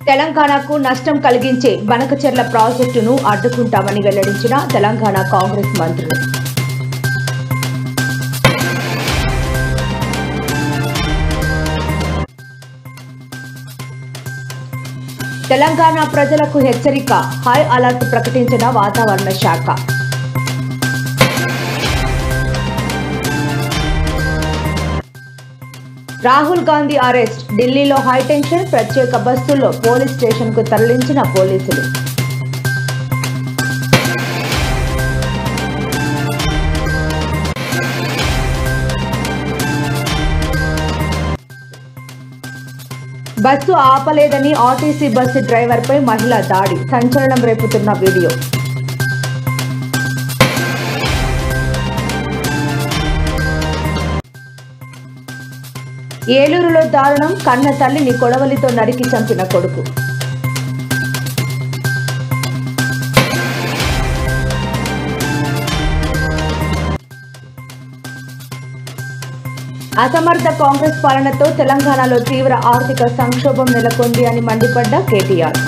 తెలంగాణకు నష్టం కలిగించే బనకచెర్ల ప్రాజెక్టును అడ్డుకుంటామని వెల్లడించిన తెలంగాణ కాంగ్రెస్ మంత్రులు. తెలంగాణ ప్రజలకు హెచ్చరిక, హై అలర్ట్ ప్రకటించిన వాతావరణ శాఖ. రాహుల్ గాంధీ అరెస్ట్, ఢిల్లీలో హైటెన్షన్, ప్రత్యేక బస్సుల్లో పోలీస్ స్టేషన్కు తరలించిన పోలీసులు. బస్సు ఆపలేదని ఆర్టీసీ బస్సు డ్రైవర్పై మహిళ దాడి, సంచలనం రేపుతున్న వీడియో. ఏలూరులో దారుణం, కన్న తల్లిని కొడవలితో నరికి చంపిన కొడుకు. అసమర్థ కాంగ్రెస్ పాలనతో తెలంగాణలో తీవ్ర ఆర్థిక సంక్షోభం నెలకొంది అని మండిపడ్డ కేటీఆర్.